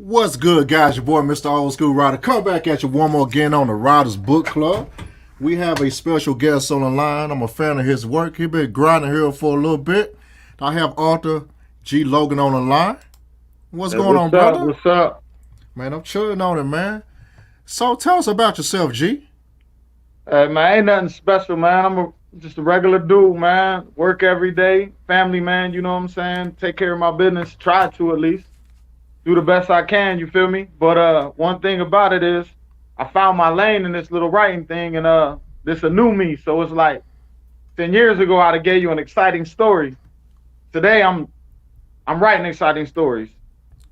What's good, guys? Your boy, Mr. Old School Ryder, come back at you one more again on the Ryder's Book Club. We have a special guest on the line. I'm a fan of his work. He's been grinding here for a little bit. I have author G. Logan on the line. What's going on, brother? What's up? Man, I'm chilling on it, man. So tell us about yourself, G. Man, ain't nothing special, man. I'm just a regular dude, man. Work every day. Family, man, you know what I'm saying? Take care of my business. Try to, at least. Do the best I can, you feel me? But one thing about it is I found my lane in this little writing thing, and this a new me. So it's like 10 years ago I'd have gave you an exciting story. Today I'm writing exciting stories.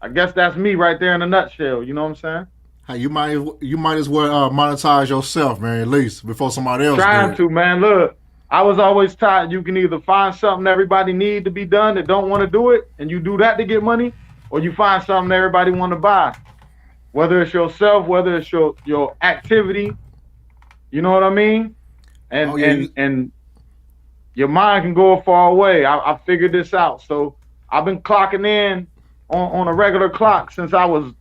I guess that's me right there in a nutshell, you know what I'm saying? Hey, you might as well monetize yourself, man, at least before somebody else Trying to, man. Look, I was always taught you can either find something everybody need to be done that don't want to do it, and you do that to get money, or you find something everybody want to buy. Whether it's yourself, whether it's your activity, you know what I mean? And and your mind can go far away. I figured this out. So I've been clocking in on a regular clock since I was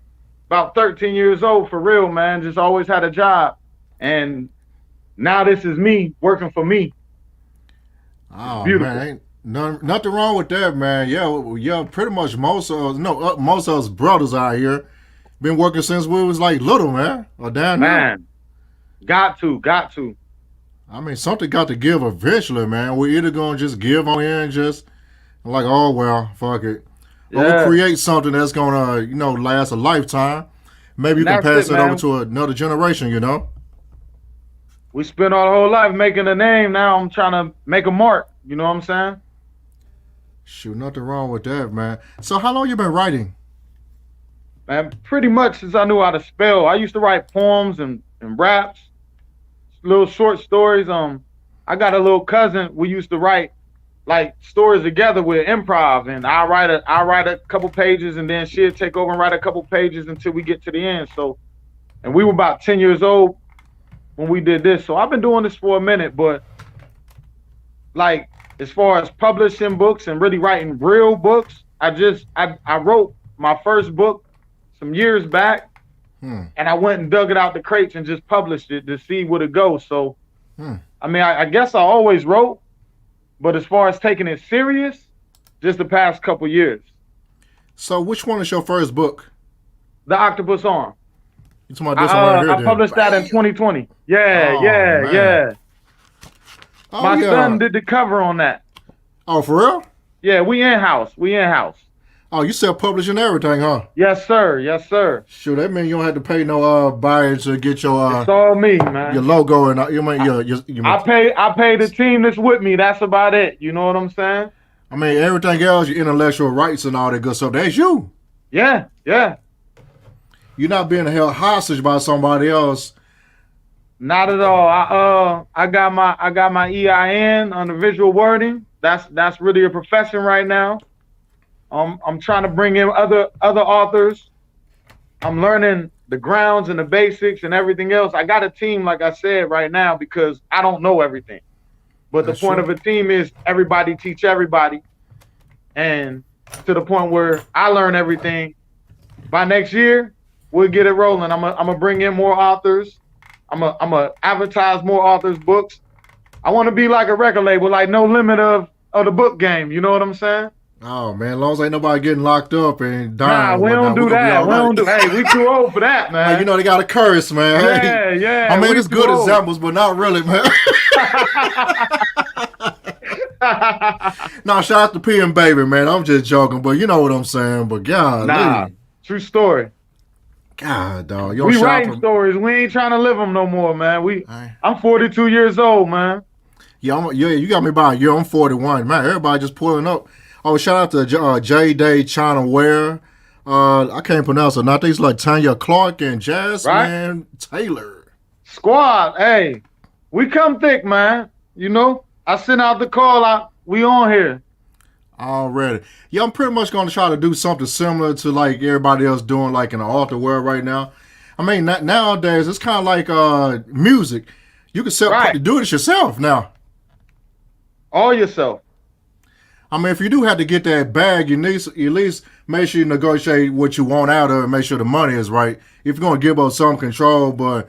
about 13 years old, for real, man. Just always had a job. And now this is me working for me. Oh, man, ain't nothing wrong with that, man. Yeah, pretty much most of us brothers out here been working since we was like little, man. Or down there. Man, got to. I mean, something got to give eventually, man. We're either gonna just give on here and just like, oh well, fuck it. Or we'll create something that's gonna, last a lifetime. Maybe you can pass it over to another generation, you know? We spent our whole life making a name. Now I'm trying to make a mark. You know what I'm saying? Shoot, nothing wrong with that, man. So how long you been writing? Man, pretty much since I knew how to spell. I used to write poems and raps, little short stories. I got a little cousin. We used to write like stories together with improv, and I write a couple pages, and then she'll take over and write a couple pages until we get to the end. So, and we were about 10 years old when we did this. So I've been doing this for a minute, but like as far as publishing books and really writing real books, I wrote my first book some years back, and I went and dug it out the crates and just published it to see where it goes. So, I mean, I guess I always wrote, but as far as taking it serious, just the past couple years. So which one is your first book? The Octopus Arm. You talking about this one right here? I published that in 2020. Yeah, yeah. Oh, my son did the cover on that. Oh, for real? Yeah, we in-house. Oh, you self-publishing everything, huh? Yes, sir. Yes, sir. Sure, that means you don't have to pay no buyers to get your it's all me, man. Your logo and I pay the team that's with me. That's about it. You know what I'm saying? I mean, everything else, your intellectual rights and all that good stuff, that's you. Yeah. You're not being held hostage by somebody else. Not at all. I got my EIN on the visual wording. That's really a profession right now. I'm trying to bring in other authors. I'm learning the grounds and the basics and everything else. I got a team, like I said, right now because I don't know everything. But the point of a team is everybody teach everybody, and to the point where I learn everything. By next year, we'll get it rolling. I'm gonna bring in more authors. I'm gonna advertise more authors' books. I want to be like a record label, like No Limit of the book game. You know what I'm saying? Oh man, as long as ain't nobody getting locked up and dying. Nah, we don't do that. Hey, we too old for that, man. Like, you know they got a curse, man. Yeah. I mean, it's good examples, but not really, man. Nah, shout out to P and Baby, man. I'm just joking, but you know what I'm saying. But God, nah, true story. God, dog. We writing stories. We ain't trying to live them no more, man. I'm 42 years old, man. Yeah, you got me by a year. I'm 41, man. Everybody just pulling up. Oh, shout out to J Day China Ware. I can't pronounce her. Not these like Tanya Clark and Jasmine Taylor. Squad, hey, we come thick, man. You know, I sent out the call out. We on here. Already. Yeah, I'm pretty much going to try to do something similar to like everybody else doing like in the author world right now. I mean, nowadays, it's kind of like music. You can do it yourself now. All yourself. I mean, if you do have to get that bag, you need at least make sure you negotiate what you want out of it and make sure the money is right. If you're going to give up some control, but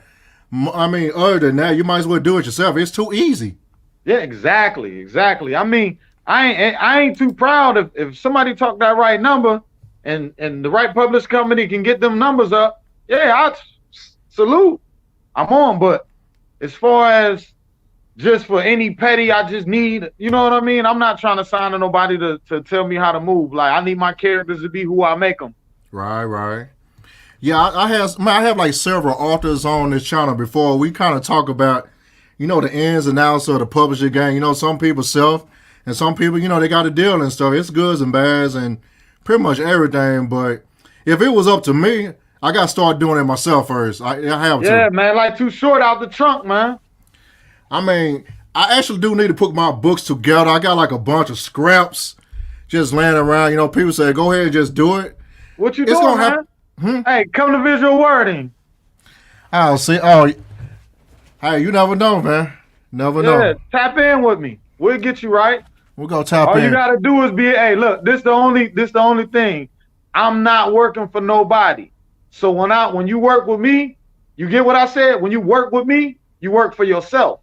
I mean, other than that, you might as well do it yourself. It's too easy. Yeah, exactly. I mean, I ain't too proud if somebody talk that right number and the right publish company can get them numbers up. Yeah, I salute. I'm on, but as far as just for any petty, I just need, you know what I mean? I'm not trying to sign to nobody to tell me how to move. Like, I need my characters to be who I make them. Right. Yeah, I have like several authors on this channel before. We kind of talk about, you know, the ins and outs of the publishing game. You know, some people self and some people, you know, they got a deal and stuff. It's goods and bads and pretty much everything. But if it was up to me, I got to start doing it myself first. I have to. Yeah, man, like Too Short out the trunk, man. I mean, I actually do need to put my books together. I got like a bunch of scraps just laying around. You know, people say, go ahead and just do it. What you doing, man? Hey, come to visual wording. I'll see. Oh, hey, you never know, man. Never know. Yeah, tap in with me. We'll get you right. We're going to tap in. All you got to do is hey, look, this the only thing. I'm not working for nobody. So when you work with me, you get what I said? When you work with me, you work for yourself.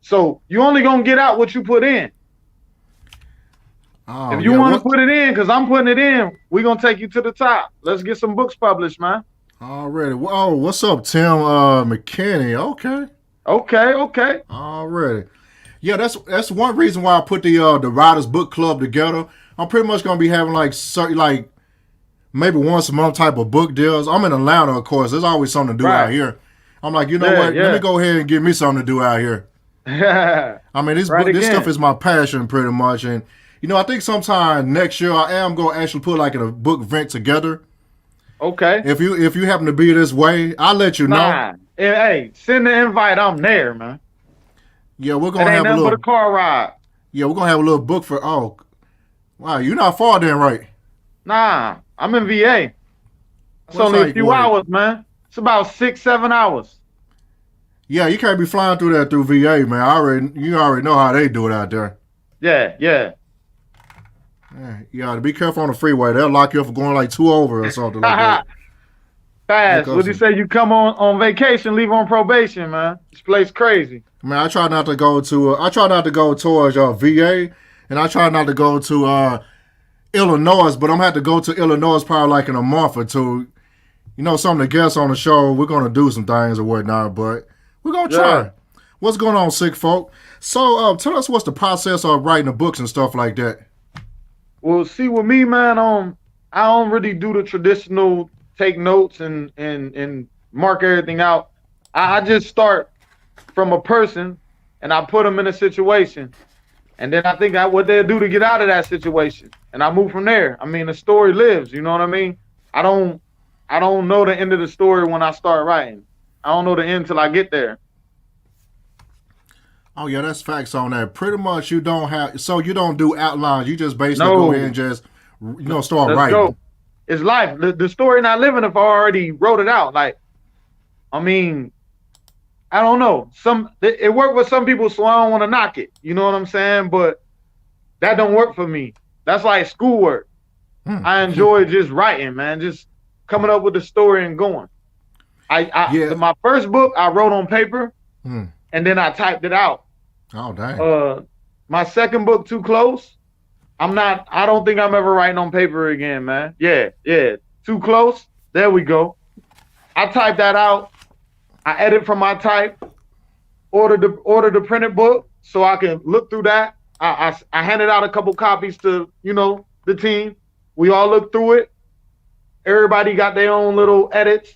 So you only gonna get out what you put in. Oh, if you want to put it in, because I'm putting it in, we're gonna take you to the top. Let's get some books published, man. Already. Oh, what's up, Tim McKinney? Okay. Already. Yeah, that's one reason why I put the Ryder's Book Club together. I'm pretty much gonna be having like maybe once a month type of book deals. I'm in Atlanta, of course. There's always something to do out here. I'm like, you know what? Let me go ahead and give me something to do out here. I mean, this stuff is my passion pretty much. And, you know, I think sometime next year I am going to actually put like a book event together. Okay. If you happen to be this way, I'll let you know. Hey, send the invite. I'm there, man. Yeah, we're going to have a little. But a car ride. Yeah, we're gonna have a little book for. Oh, wow, you're not far then, right? Nah, I'm in VA. It's What only side a you few going? hours, man. It's about 6, 7 hours. Yeah, you can't be flying through that through VA, man. You already know how they do it out there. Yeah, yeah. Yeah, you gotta be careful on the freeway. They'll lock you up for going like 2 over or something like that. Fast. What do you Because, say? You come on vacation, leave on probation, man. This place crazy. man, I try not to go to. I try not to go towards VA, and I try not to go to Illinois. But I'm gonna have to go to Illinois probably like in a month or two. You know, some of the guests on the show, we're gonna do some things or whatnot, but we're gonna try. Yeah. What's going on, sick folk? So, tell us what's the process of writing the books and stuff like that. Well, see, with me, man, I don't really do the traditional take notes and mark everything out. I just start from a person and I put them in a situation, and then I think what they'll do to get out of that situation, and I move from there. I mean, the story lives. You know what I mean? I don't know the end of the story when I start writing. I don't know the end till I get there. Oh yeah, that's facts on that. Pretty much, you don't do outlines. You just basically No. go ahead and just start Let's writing. go. It's life. The story not living if I already wrote it out. Like, I mean, I don't know. It worked with some people, so I don't want to knock it. You know what I'm saying? But that don't work for me. That's like schoolwork. I enjoy just writing, man. Just coming up with the story and going. My first book I wrote on paper, and then I typed it out. Oh dang. My second book, Too Close. I don't think I'm ever writing on paper again, man. Yeah. Too Close. There we go. I typed that out. I edit from my type. Order the printed book so I can look through that. I handed out a couple copies to, the team. We all looked through it. Everybody got their own little edits,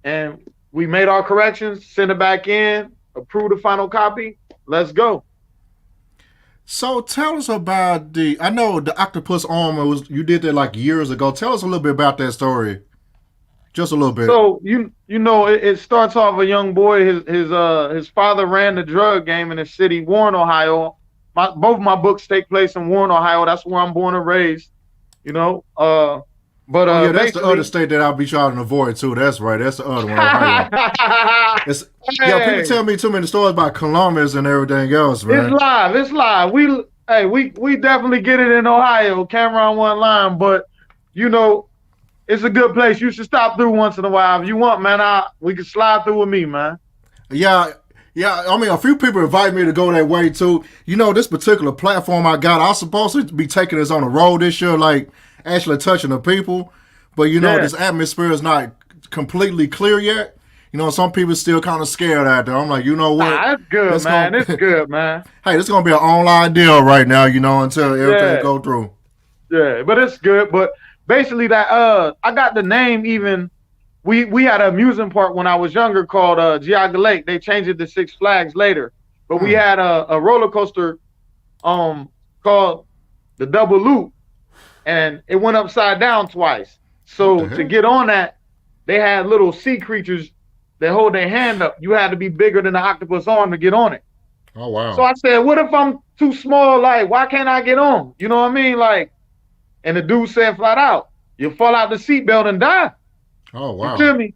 and we made our corrections, sent it back in, approved the final copy. Let's go. So tell us about I know the octopus armor you did that like years ago. Tell us a little bit about that story. Just a little bit. So it starts off a young boy. His father ran the drug game in the city, Warren, Ohio. Both my books take place in Warren, Ohio. That's where I'm born and raised. But that's the other state that I'll be trying to avoid too. That's right. That's the other one. Ohio. People tell me too many stories about Columbus and everything else, man. It's live. We definitely get it in Ohio. Cameron one line, but it's a good place. You should stop through once in a while if you want, man. We can slide through with me, man. Yeah. I mean, a few people invite me to go that way too. This particular platform I got, I was supposed to be taking this on the road this year, like actually touching the people. But this atmosphere is not completely clear yet. Some people still kind of scared out there. I'm like, you know what? That's good, man. It's good, man. Hey, this is gonna be an online deal right now, until everything go through. Yeah, but it's good. But basically, that I got the name even. We had an amusement park when I was younger called Geauga Lake. They changed it to Six Flags later. But we had a roller coaster called the Double Loop, and it went upside down twice. So to get on that, they had little sea creatures that hold their hand up. You had to be bigger than the octopus arm to get on it. Oh, wow. So I said, what if I'm too small? Like, why can't I get on? You know what I mean? Like, and the dude said flat out, you'll fall out the seatbelt and die. Oh, wow. You feel me?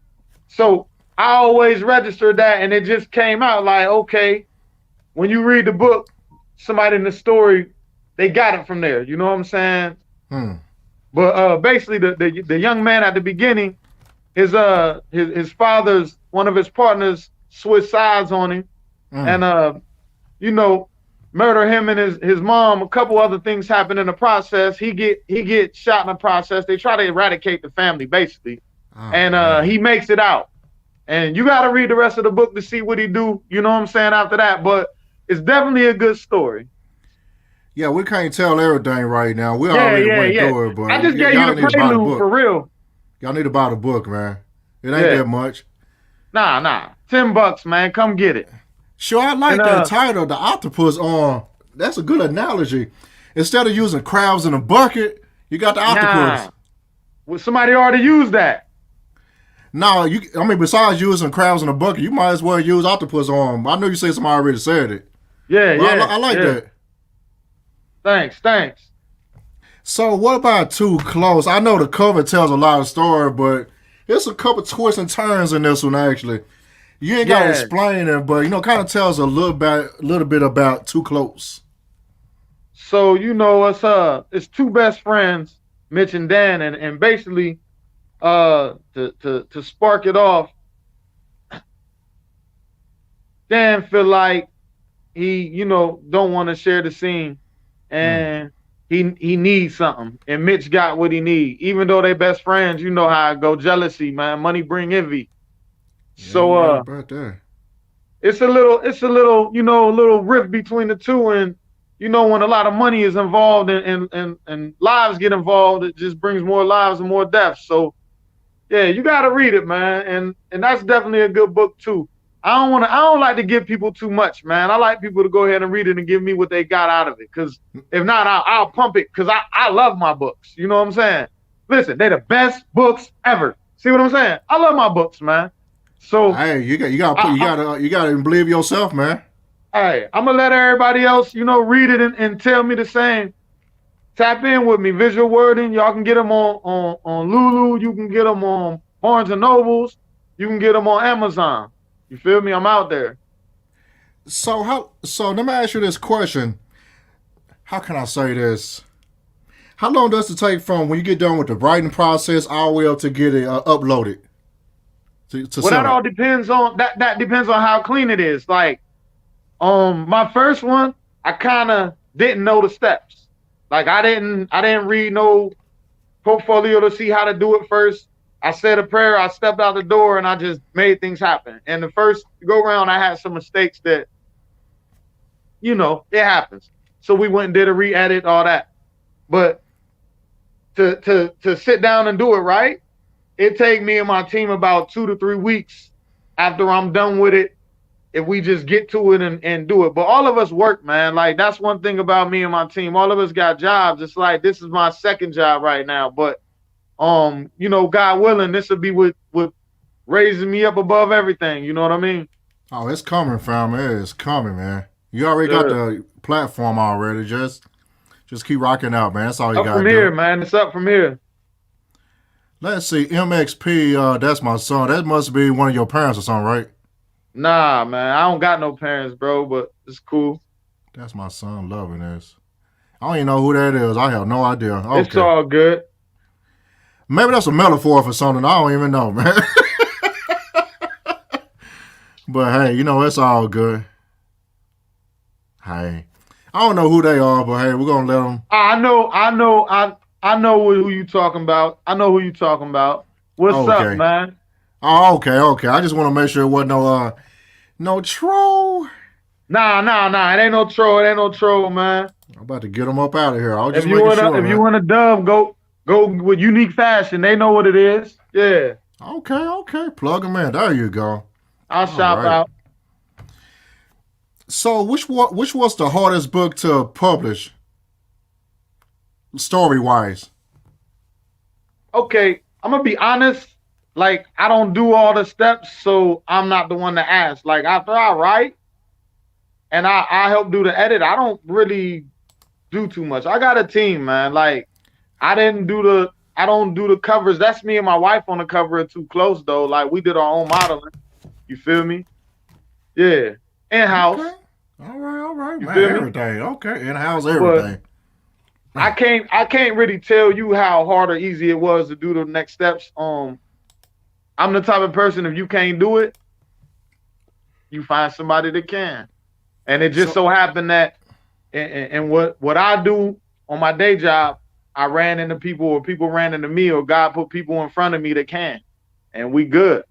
So I always registered that, and it just came out like, okay, when you read the book, somebody in the story, they got it from there. You know what I'm saying? But basically, the young man at the beginning, his father's, one of his partners switched sides on him, and murder him and his mom. A couple other things happen in the process. He get shot in the process. They try to eradicate the family basically, he makes it out. And you got to read the rest of the book to see what he do. You know what I'm saying? After that, but it's definitely a good story. Yeah, we can't tell everything right now. We already went through it, but I just gave you the prelude for real. Y'all need to buy the book, man. It ain't that much. Nah. $10, man. Come get it. Sure, I like that title, the octopus arm. That's a good analogy. Instead of using crabs in a bucket, you got the octopus. Nah. Well, somebody already used that. No, besides using crabs in a bucket, you might as well use octopus arm. I know you said somebody already said it. Yeah, but I like that. Thanks. So what about Too Close? I know the cover tells a lot of story, but there's a couple twists and turns in this one actually. You ain't gotta Yeah. explain it, but kind of tells a little bit about Too Close. So it's two best friends, Mitch and Dan, and basically, to spark it off, Dan feel like he, don't want to share the scene, and he needs something, and Mitch got what he need. Even though they best friends, you know how it go, jealousy, man, money bring envy. Yeah, you're right So about that. it's a little, a little rift between the two, and when a lot of money is involved and lives get involved, it just brings more lives and more deaths. So yeah, you got to read it, man, and that's definitely a good book too. I don't like to give people too much, man. I like people to go ahead and read it and give me what they got out of it. Because if not, I'll pump it. Because I love my books. You know what I'm saying? Listen, they're the best books ever. See what I'm saying? I love my books, man. So hey, you gotta believe yourself, man. Hey, I'm gonna let everybody else, read it and tell me the same. Tap in with me. Visual wording, y'all can get them on Lulu. You can get them on Barnes and Nobles. You can get them on Amazon. You feel me? I'm out there. So let me ask you this question. How can I say this? How long does it take from when you get done with the writing process all the way up to get it uploaded? Well, that all depends on that depends on how clean it is. Like, my first one, I kind of didn't know the steps. Like, I didn't read no portfolio to see how to do it first. I said a prayer, I stepped out the door, and I just made things happen. And the first go around, I had some mistakes that, it happens. So we went and did a re-edit, all that. But to sit down and do it right, it take me and my team about 2 to 3 weeks after I'm done with it, if we just get to it and do it. But all of us work, man. Like, that's one thing about me and my team. All of us got jobs. It's like, this is my second job right now. But God willing, this will be what raising me up above everything. You know what I mean? Oh, it's coming, fam. It's coming, man. You already got the platform already. Just keep rocking out, man. That's all you got to do. Up from here, man. It's up from here. Let's see. MXP, that's my son. That must be one of your parents or something, right? Nah, man. I don't got no parents, bro, but it's cool. That's my son loving this. I don't even know who that is. I have no idea. Okay. It's all good. Maybe that's a metaphor for something. I don't even know, man. But hey, it's all good. Hey, I don't know who they are, but hey, we're gonna let them. I know who you talking about. I know who you talking about. What's up, man? Oh, okay. I just want to make sure it wasn't no troll. Nah. It ain't no troll, man. I'm about to get them up out of here. If you want a dub, go with Unique Fashion. They know what it is. Yeah. Okay. Plug them in. There you go. I'll shop out. So, which was the hardest book to publish, story-wise? Okay, I'm gonna be honest. Like, I don't do all the steps, so I'm not the one to ask. Like, after I write and I help do the edit, I don't really do too much. I got a team, man. Like, I don't do the covers. That's me and my wife on the cover of Too Close, though. Like, we did our own modeling. You feel me? Yeah. In-house. Okay. All right. Man, everything. Okay. In-house everything. But I can't really tell you how hard or easy it was to do the next steps. I'm the type of person, if you can't do it, you find somebody that can. And it just so happened that and what I do on my day job, I ran into people, or people ran into me, or God put people in front of me that can. And we good.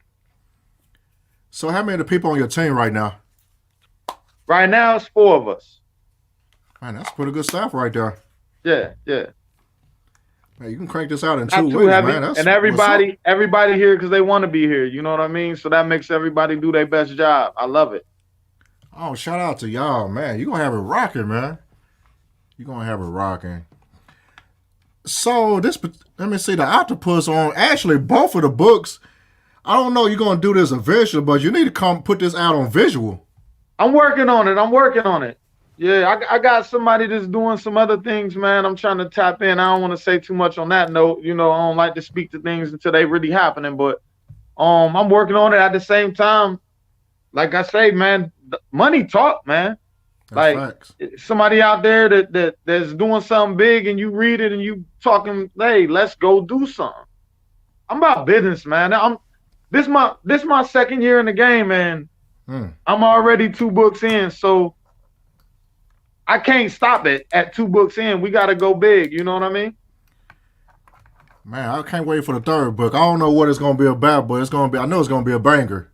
So how many people on your team right now? Right now, it's 4 of us. Man, that's pretty good stuff right there. Yeah. Man, you can crank this out in Not 2 too weeks, heavy. man. And everybody here because they want to be here. You know what I mean? So that makes everybody do their best job. I love it. Oh, shout out to y'all, man. You're going to have it rocking, man. You're going to have it rocking. So, let me see, the octopus on, actually, both of the books, I don't know you're going to do this eventually, but you need to come put this out on visual. I'm working on it. Yeah, I got somebody that's doing some other things, man. I'm trying to tap in. I don't want to say too much on that note. You know, I don't like to speak to things until they really happening. But I'm working on it at the same time. Like I say, man, money talk, man. That's Like facts. somebody out there that's doing something big, and you read it and you talking, hey, let's go do something. I'm about business, man. This my second year in the game, and I'm already 2 books in, so I can't stop it at 2 books in. We got to go big. You know what I mean? Man, I can't wait for the 3rd book. I don't know what it's gonna be about, but it's gonna be. I know it's gonna be a banger.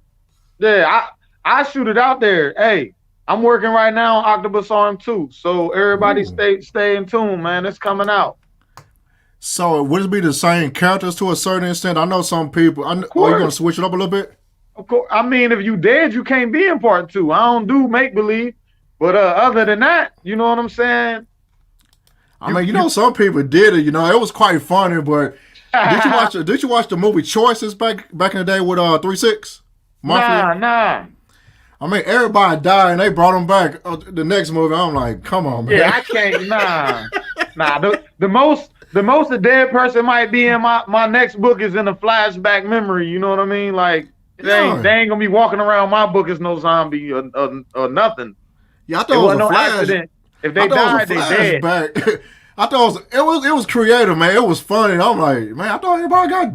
Yeah, I shoot it out there. Hey, I'm working right now on Octopus Arm 2, so everybody stay in tune, man. It's coming out. So would it be the same characters to a certain extent? I know some people. Are you gonna switch it up a little bit? Of course. I mean, if you dead, you can't be in part 2. I don't do make believe. But other than that, you know what I'm saying? I mean, you know, some people did it. You know, it was quite funny. But did you watch the movie Choices back in the day with 3-6? Nah. I mean, everybody died and they brought him back. The next movie, I'm like, come on, man. Yeah, I can't. Nah. The most a dead person might be in my next book is in a flashback memory. You know what I mean? Like they ain't gonna be walking around my book as no zombie or nothing. Yeah, I thought it was no accident. If they died, they dead. I thought it was creative, man. It was funny. I'm like, man, I thought everybody got.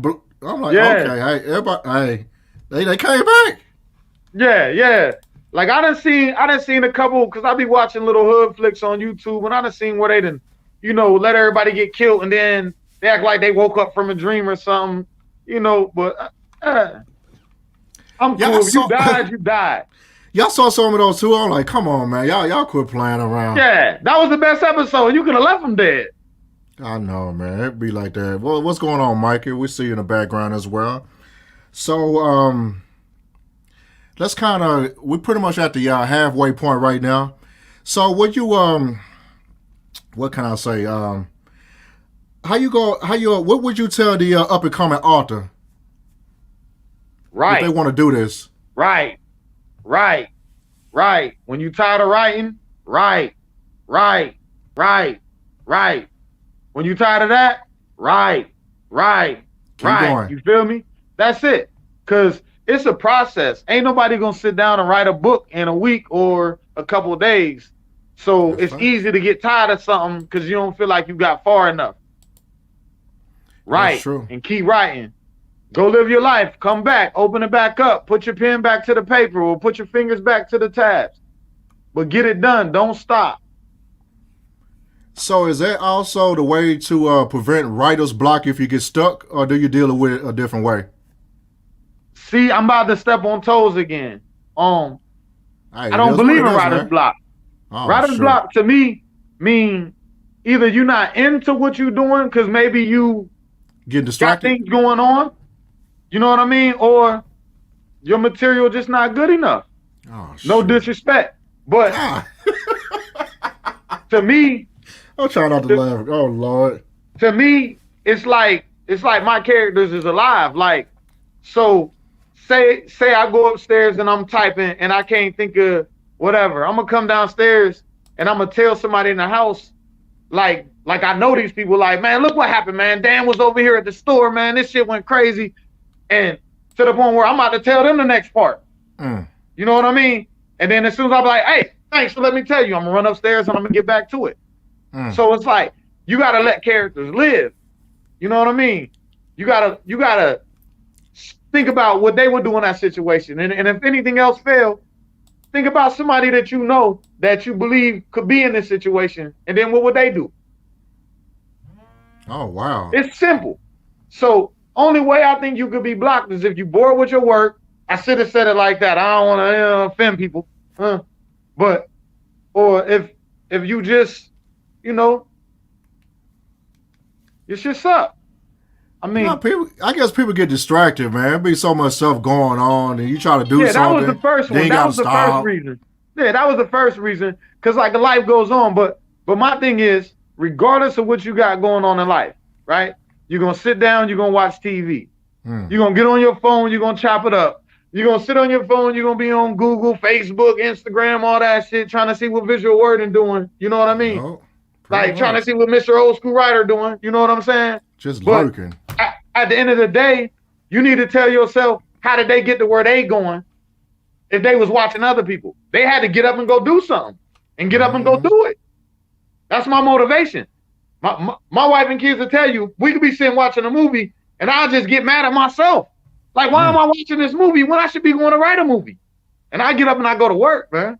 I'm like, okay, hey, everybody, they came back. Yeah. Like I done seen a couple, because I be watching little hood flicks on YouTube, and I done seen where they done, you know, let everybody get killed, and then they act like they woke up from a dream or something, you know. But I'm cool. If you died, you died. Y'all saw some of those too. I'm like, come on, man. Y'all quit playing around. Yeah, that was the best episode. You could have left them dead. I know, man. It'd be like that. Well, what's going on, Mikey? We see you in the background as well. So, let's we're pretty much at the halfway point right now. So, would you, what can I say? What would you tell the up and coming author? Right. If they want to do this. Right. When you tired of writing, right. When you tired of that, right. Keep going. You feel me? That's it. Because it's a process. Ain't nobody going to sit down and write a book in a week or a couple of days. So it's easy to get tired of something because you don't feel like you got far enough. Right. That's true. And keep writing. Go live your life. Come back. Open it back up. Put your pen back to the paper or put your fingers back to the tabs. But get it done. Don't stop. So is that also the way to prevent writer's block if you get stuck, or do you deal with it a different way? See, I'm about to step on toes again. I don't believe in writer's block. Writer's block to me mean either you're not into what you're doing because maybe you get distracted, got things going on. You know what I mean? Or your material just not good enough. No disrespect. But to me, I'm trying not to laugh. Oh Lord. To me, it's like my characters is alive. Like, so say I go upstairs and I'm typing and I can't think of whatever. I'm gonna come downstairs and I'm gonna tell somebody in the house, like I know these people, like, man, look what happened, man. Dan was over here at the store, man. This shit went crazy. And to the point where I'm about to tell them the next part. You know what I mean? And then as soon as I'm like, hey, thanks for letting me tell you, I'm gonna run upstairs and I'm gonna get back to it. So it's like, you gotta let characters live. You know what I mean? You gotta think about what they would do in that situation. And if anything else failed, think about somebody that you know that you believe could be in this situation. And then what would they do? Oh, wow. It's simple. So only way I think you could be blocked is if you bored with your work. I should have said it like that. I don't want to offend people. But, or if you just, you know, your shit suck. I mean, I guess people get distracted, man. There be so much stuff going on, and you try to do something. Yeah, that was the first one. That was the first reason. Yeah, that was the first reason. Because, like, the life goes on. But my thing is, regardless of what you got going on in life, right? You're going to sit down, you're going to watch TV. You're going to get on your phone, you're going to chop it up. You're going to sit on your phone. You're going to be on Google, Facebook, Instagram, all that shit, trying to see what visual wording doing. You know what I mean? No, Like trying to see what Mr. Old School Ryder doing. You know what I'm saying? Just but lurking. At the end of the day, you need to tell yourself, how did they get to where they going if they was watching other people? They had to get up and go do something and get up and go do it. That's my motivation. My wife and kids will tell you, we could be sitting watching a movie and I'll just get mad at myself. Like, why am I watching this movie when I should be going to write a movie? And I get up and I go to work, man.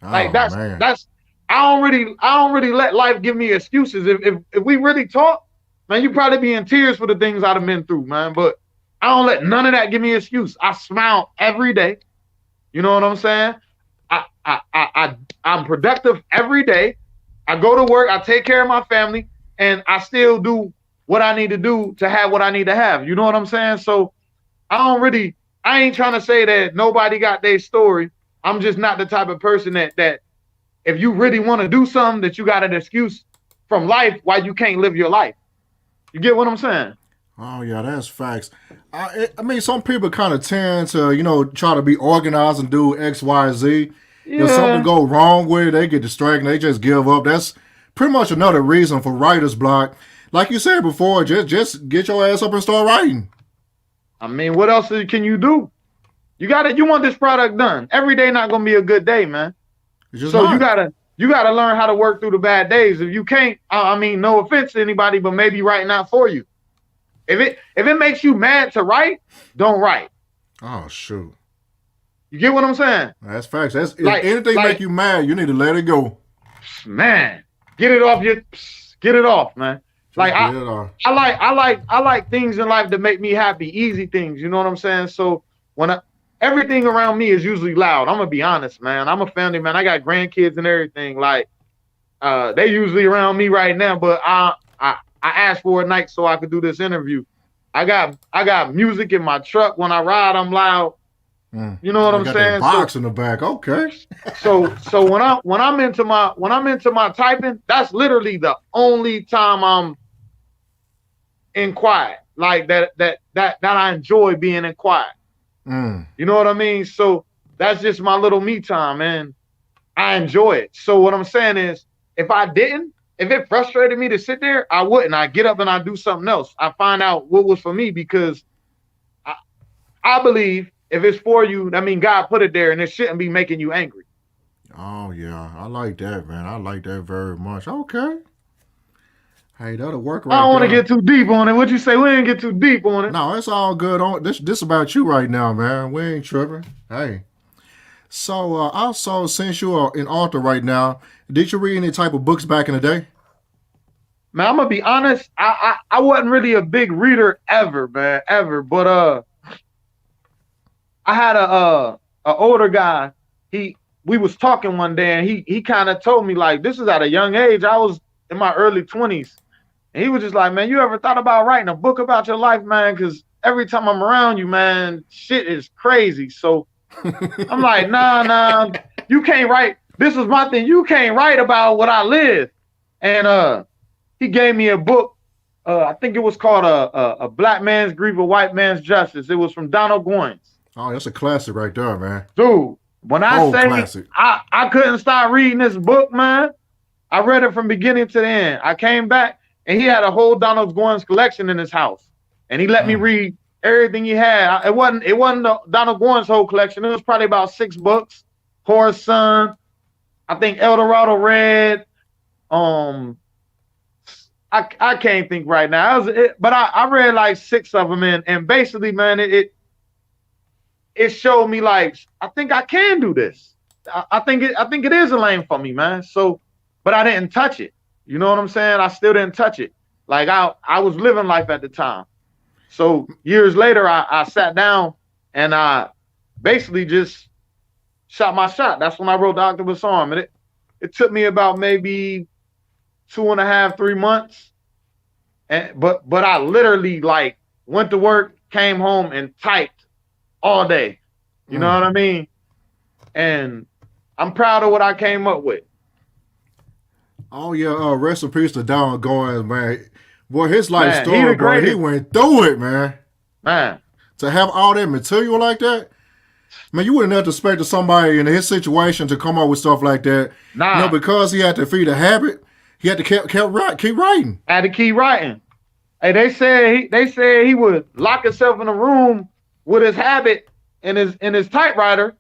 Like that's I don't really let life give me excuses. If we really talk, man, you probably be in tears for the things I've been through, man. But I don't let none of that give me an excuse. I smile every day. You know what I'm saying? I'm productive every day. I go to work, I take care of my family, and I still do what I need to do to have what I need to have. You know what I'm saying? So I ain't trying to say that nobody got their story. I'm just not the type of person that if you really want to do something, that you got an excuse from life why you can't live your life. You get what I'm saying? Oh, yeah, that's facts. I mean, some people kind of tend to, try to be organized and do X, Y, Z. Yeah. If something go wrong with it, they get distracted, they just give up. That's pretty much another reason for writer's block. Like you said before, just get your ass up and start writing. I mean, what else can you do? You want this product done. Every day not gonna be a good day, man. So you gotta learn how to work through the bad days. If you can't, I mean, no offense to anybody, but maybe writing not for you. If it makes you mad to write, don't write. Oh shoot. You get what I'm saying? That's facts. If anything make you mad, you need to let it go. Man, get it off, man. Like I like things in life that make me happy, easy things. You know what I'm saying? So everything around me is usually loud. I'm gonna be honest, man. I'm a family man. I got grandkids and everything. Like they usually around me right now, but I asked for a night so I could do this interview. I got music in my truck. When I ride, I'm loud. You know what I'm saying? Box in the back, okay. So when I'm into my typing, that's literally the only time I'm in quiet. Like that I enjoy being in quiet. You know what I mean? So that's just my little me time, and I enjoy it. So what I'm saying is, if it frustrated me to sit there, I wouldn't. I get up and I do something else. I find out what was for me, because I believe if it's for you, I mean, God put it there, and it shouldn't be making you angry. Oh, yeah. I like that, man. I like that very much. Okay. Hey, that'll work right there. I don't want to get too deep on it. What you say? We ain't get too deep on it. No, it's all good. This about you right now, man. We ain't tripping. Hey. So, also, since you are an author right now, did you read any type of books back in the day? Man, I'm going to be honest. I wasn't really a big reader ever, man, ever. But I had a older guy. We was talking one day, and he kind of told me, like, this is at a young age. I was in my early 20s. And he was just like, man, you ever thought about writing a book about your life, man? Because every time I'm around you, man, shit is crazy. So I'm like, nah, you can't write. This is my thing. You can't write about what I live. And he gave me a book. I think it was called a Black Man's Grief, a White Man's Justice. It was from Donald Goines. Oh, that's a classic right there, man. Dude, when I say I couldn't stop reading this book, man, I read it from beginning to the end. I came back, and he had a whole Donald Goines collection in his house, and he let me read everything he had. It wasn't the Donald Goines whole collection. It was probably about 6 books. Horse Son, I think El Dorado Red. I can't think right now. But I read like 6 of them, and basically, man, it showed me, like, I think I can do this. I think it is a lane for me, man. So, but I didn't touch it. You know what I'm saying? I still didn't touch it. Like I was living life at the time. So years later, I sat down and I basically just shot my shot. That's when I wrote The Octopus Arm. And it took me about maybe 2.5, 3 months. But I literally, like, went to work, came home, and typed all day. You know what I mean? And I'm proud of what I came up with. Oh, yeah. Rest in peace to Donald Goines, man. Boy, his life story, bro, he went through it, man. Man. To have all that material like that, Man, you wouldn't have expected somebody in his situation to come up with stuff like that. Nah. You know, because he had to feed a habit, he had to keep writing. Had to keep writing. Hey, they said he would lock himself in a room with his habit and his typewriter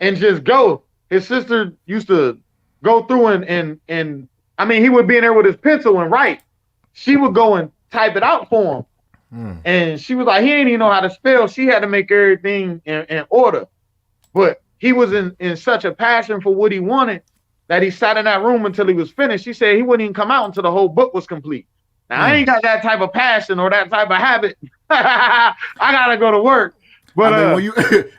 and just go. His sister used to go through and I mean, he would be in there with his pencil and write. She would go and type it out for him. And she was like, he ain't even know how to spell. She had to make everything in order. But he was in such a passion for what he wanted that he sat in that room until he was finished. She said he wouldn't even come out until the whole book was complete. Now, I ain't got that type of passion or that type of habit. I got to go to work. But I mean,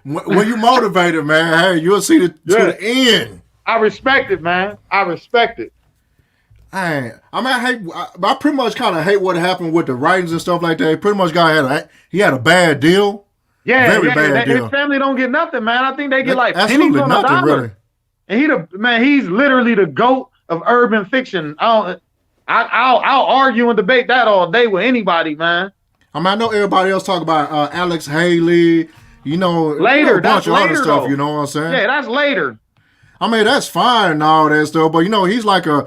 when you motivated, man, hey, you'll see to the end. I respect it, man. I respect it. I pretty much kind of hate what happened with the writings and stuff like that. Pretty much he had a bad deal. Yeah, very bad deal. His family don't get nothing, man. I think they get like pennies on a dollar. Really. And he's literally the GOAT of urban fiction. I'll argue and debate that all day with anybody, man. I mean, I know everybody else talk about Alex Haley, you know, later, a bunch of other stuff, though. you know what I'm saying? Yeah, that's later. I mean, that's fine and all that stuff, but you know, he's like I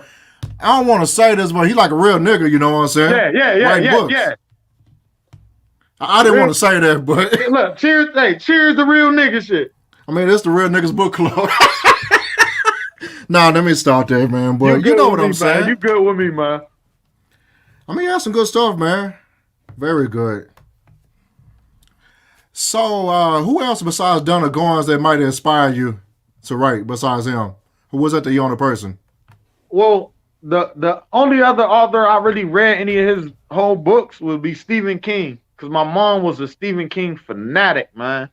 don't want to say this, but he's like a real nigga, you know what I'm saying? Yeah. I didn't want to say that, but hey, look, cheers to real nigga shit. I mean, it's the Real Niggas Book Club. Nah, let me start there, man. But you know what I'm saying. Man. You good with me, man. I mean, you have some good stuff, man. Very good. So, who else besides Donna Goins that might inspire you to write besides him? Who was that the only person? Well, the only other author I really read any of his whole books would be Stephen King, because my mom was a Stephen King fanatic, man.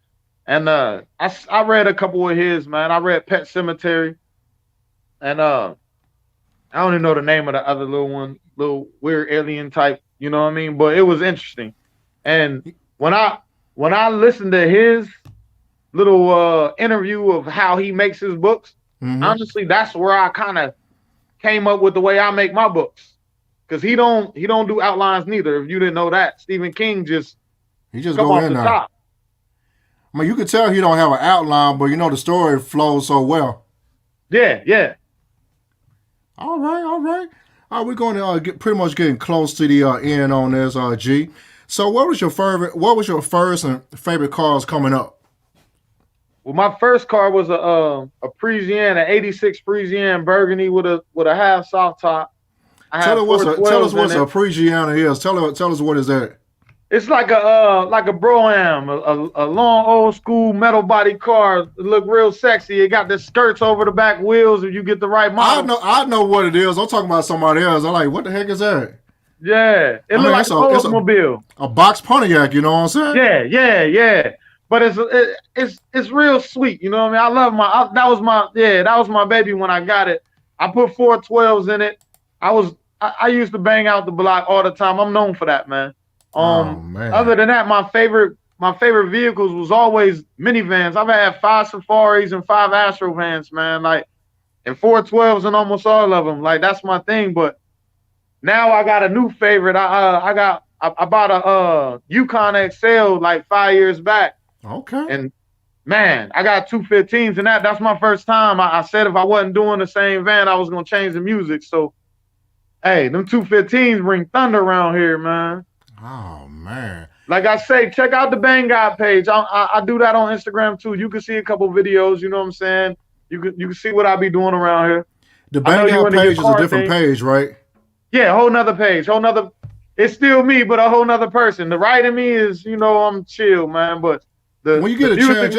And I read a couple of his, man. I read Pet Sematary, and I don't even know the name of the other little weird alien type. You know what I mean? But it was interesting. And when I listened to his little interview of how he makes his books, honestly, that's where I kind of came up with the way I make my books. Because he don't do outlines neither. If you didn't know that, Stephen King he just go in there. Top. I mean, you could tell he don't have an outline, but you know the story flows so well. Yeah. All right. We're going to pretty much getting close to the end on this, G. So, what was your first and favorite cars coming up? Well, my first car was a Parisienne, an '86 Parisienne Burgundy with a half soft top. Tell us what a Parisienne is. Tell us what is that. It's like a Bro-Am, a long old school metal body car. It look real sexy. It got the skirts over the back wheels if you get the right model. I know what it is. I'm talking about somebody else. I'm like, what the heck is that? Yeah, it looks like an Oldsmobile. A box Pontiac, you know what I'm saying? Yeah. But it's real sweet, you know what I mean? That was my baby when I got it. I put 412s in it. I used to bang out the block all the time. I'm known for that, man. Man. Other than that, my favorite vehicles was always minivans. I've had 5 Safaris and 5 Astrovans, man. Like, and 412s in almost all of them. Like, that's my thing. But now I got a new favorite. I bought a Yukon XL like 5 years back. Okay. And man, I got 215s, and that's my first time. I said if I wasn't doing the same van, I was gonna change the music. So, hey, them 215s bring thunder around here, man. Oh man! Like I say, check out the Bang God page. I do that on Instagram too. You can see a couple videos. You know what I'm saying? You can see what I be doing around here. The Bang God page is a different page, right? Yeah, whole nother page, It's still me, but a whole nother person. The writing me is, I'm chill, man. But when you get a chance,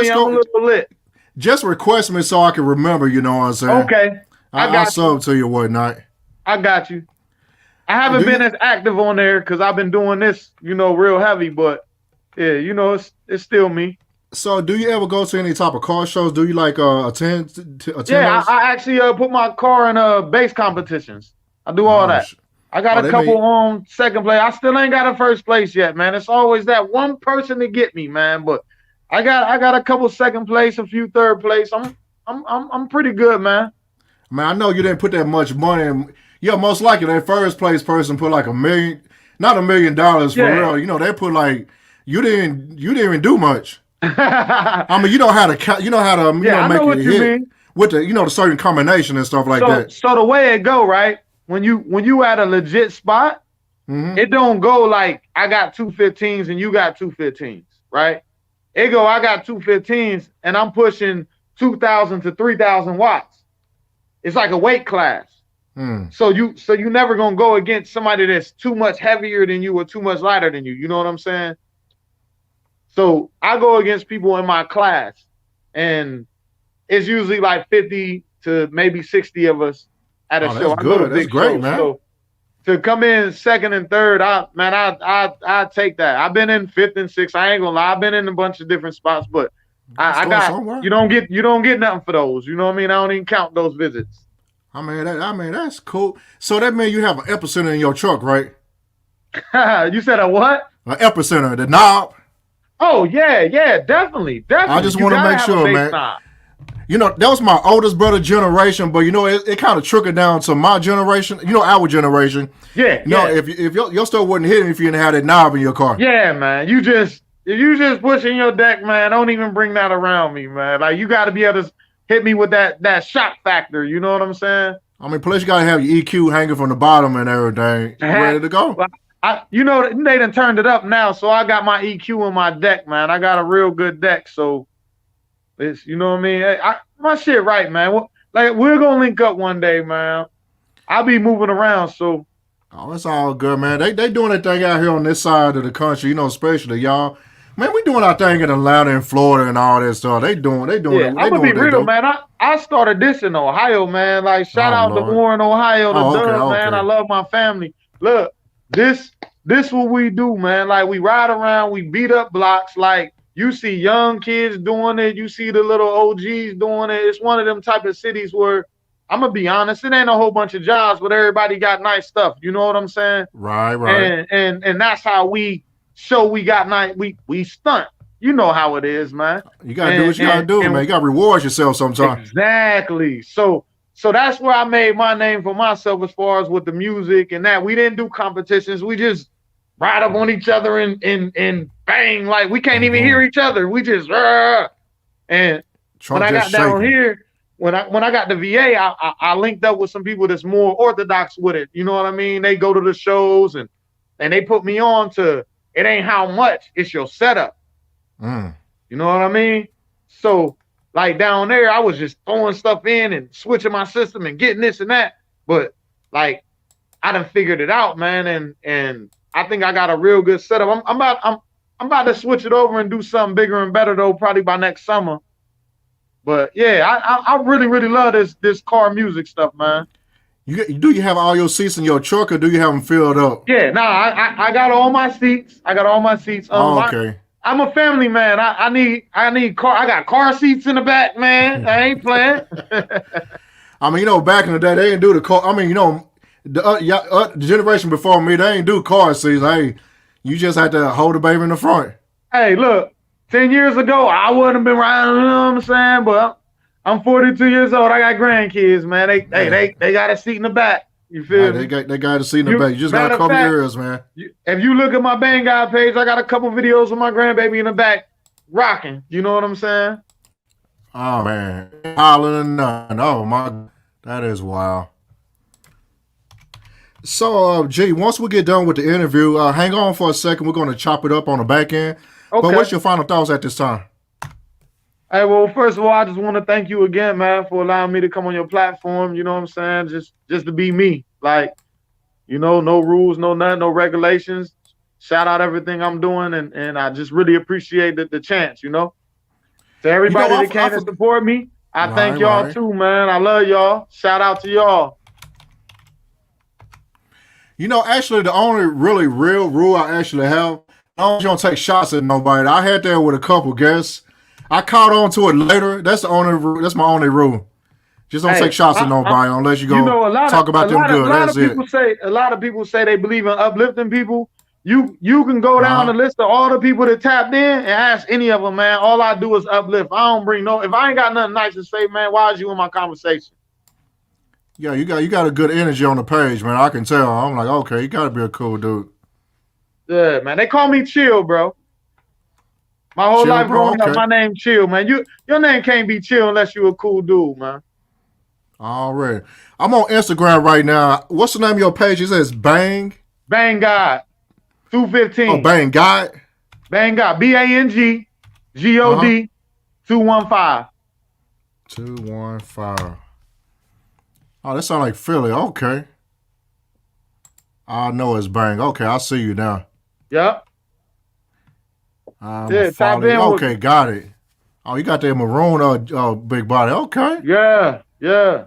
just request me so I can remember. You know what I'm saying? Okay, I'll sub to you whatnot. I got you. I haven't been as active on there because I've been doing this, real heavy. But yeah, it's still me. So, do you ever go to any type of car shows? Do you like attend? Yeah, I actually put my car in bass competitions. I do all that. I got a couple on second place. I still ain't got a first place yet, man. It's always that one person to get me, man. But I got a couple second place, a few third place. I'm pretty good, man. Man, I know you didn't put that much money in. Yeah, most likely that first place person put like $1 million, not $1 million for real. They put like you didn't even do much. I mean, you know how to Yeah, I make know what it you hit mean. with the certain combination and stuff like that. So the way it go, right? When you at a legit spot, Mm-hmm. it don't go like I got 215s and you got 215s, right? It go I got 215s and I'm pushing 2,000 to 3,000 watts. It's like a weight class. So you never gonna go against somebody that's too much heavier than you or too much lighter than you. You know what I'm saying? So I go against people in my class, and it's usually like 50 to maybe 60 of us at a Oh, show. that's I go to good. That's big great, shows. man. So to come in second and third, I take that. I've been in fifth and sixth. I ain't gonna lie. I've been in a bunch of different spots, but I got somewhere. you don't get nothing for those. You know what I mean? I don't even count those visits. I mean that's cool. So that means you have an epicenter in your truck, right? You said a what? An epicenter, the knob. Oh yeah, definitely. I just want to make sure, man. Knob. You know, that was my oldest brother generation, but you know, it kind of trickled down to my generation. You know, our generation. Yeah. You know, if your stuff wasn't hitting if you didn't have that knob in your car. Yeah, man. If you just pushing your deck, man, don't even bring that around me, man. Like you got to be able to hit me with that shock factor. You know what I'm saying? I mean, plus you got to have your EQ hanging from the bottom and everything, ready to go. Well, they done turned it up now, so I got my EQ in my deck, man. I got a real good deck, so it's, you know what I mean? My shit right, man. Like we're gonna link up one day, man. I'll be moving around, so. Oh, it's all good, man. They doing their thing out here on this side of the country, you know, especially y'all. Man, we doing our thing in Atlanta and Florida and all that stuff. They doing it. I'm gonna be real, man. I started this in Ohio, man. Like shout out to Warren, Ohio, man. I love my family. Look, this what we do, man. Like we ride around, we beat up blocks. Like you see young kids doing it, you see the little OGs doing it. It's one of them type of cities where I'm gonna be honest, it ain't a whole bunch of jobs, but everybody got nice stuff. You know what I'm saying? Right. And that's how we show we got nice. We stunt. You know how it is, man. You gotta do what you gotta do, man. You gotta reward yourself sometimes. Exactly. So that's where I made my name for myself as far as with the music and that. We didn't do competitions. We just ride up on each other and bang, like we can't even hear each other. We just and when I got down here, when I got the VA, I linked up with some people that's more orthodox with it. You know what I mean? They go to the shows and they put me on to it ain't how much, it's your setup. You know what I mean? So like down there, I was just throwing stuff in and switching my system and getting this and that. But like I done figured it out, man, and I think I got a real good setup. I'm about to switch it over and do something bigger and better though, probably by next summer. But yeah, I really, really love this car music stuff, man. Do you have all your seats in your truck or do you have them filled up? Yeah, I got all my seats. I got all my seats. Okay. I'm a family man. I need car. I got car seats in the back, man. I ain't playing. I mean, you know, back in the day, they didn't do the car. I mean, you know, the generation before me, they ain't do car seats. Hey, you just had to hold the baby in the front. Hey, look, 10 years ago, I wouldn't have been riding. You know what I'm saying? But I'm 42 years old. I got grandkids, man. They got a seat in the back. You feel me? They got a seat in the back. You just got to cover your ears, man. If you look at my Bang Guy page, I got a couple videos of my grandbaby in the back rocking. You know what I'm saying? Oh, man. Hollering and none. Oh, my. That is wild. So, G, once we get done with the interview, hang on for a second. We're going to chop it up on the back end. Okay. But what's your final thoughts at this time? Hey, well, first of all, I just want to thank you again, man, for allowing me to come on your platform. You know what I'm saying? Just to be me. Like, you know, no rules, no nothing, no regulations. Shout out everything I'm doing, and I just really appreciate the chance, you know? To everybody that came to support me, I thank y'all too, man. I love y'all. Shout out to y'all. You know, actually, the only really real rule I actually have, I don't take shots at nobody. I had that with a couple guests. I caught on to it later. That's my only rule. Just don't take shots at nobody unless you go talk about them good. That's it. A lot of people say they believe in uplifting people. You can go down the list of all the people that tapped in and ask any of them, man. All I do is uplift. I don't bring if I ain't got nothing nice to say, man, why is you in my conversation? Yeah, you got a good energy on the page, man. I can tell. I'm like, okay, you got to be a cool dude. Yeah, man. They call me chill, bro. My whole Chill, life bro. growing up, Okay. my name Chill, man. Your name can't be Chill unless you a cool dude, man. All right. I'm on Instagram right now. What's the name of your page? It says Bang. Bang God, Oh, 215. Bang Guy. Bang God, BANG Uh-huh. GOD 215. 215. Oh, that sounds like Philly. Okay. I know it's Bang. Okay, I see you now. Yep. I'm Yeah, tap following you. in with Okay, me. got it. Oh, you got that maroon big body. Okay. Yeah, yeah.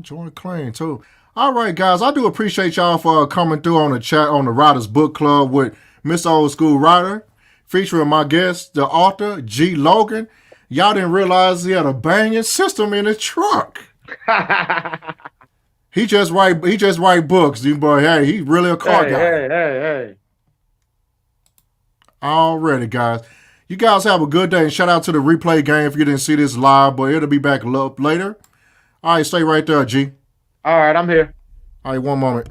Join clean too. All right, guys. I do appreciate y'all for coming through on the chat on the Ryder's Book Club with Mr. Old School Ryder, featuring my guest, the author G. Logan. Y'all didn't realize he had a banging system in his truck. He just write books, but hey, he's really a car guy. Hey. Already, guys. You guys have a good day, and shout out to the replay game if you didn't see this live, but it'll be back later. All right, stay right there, G. All right, I'm here. All right, one moment.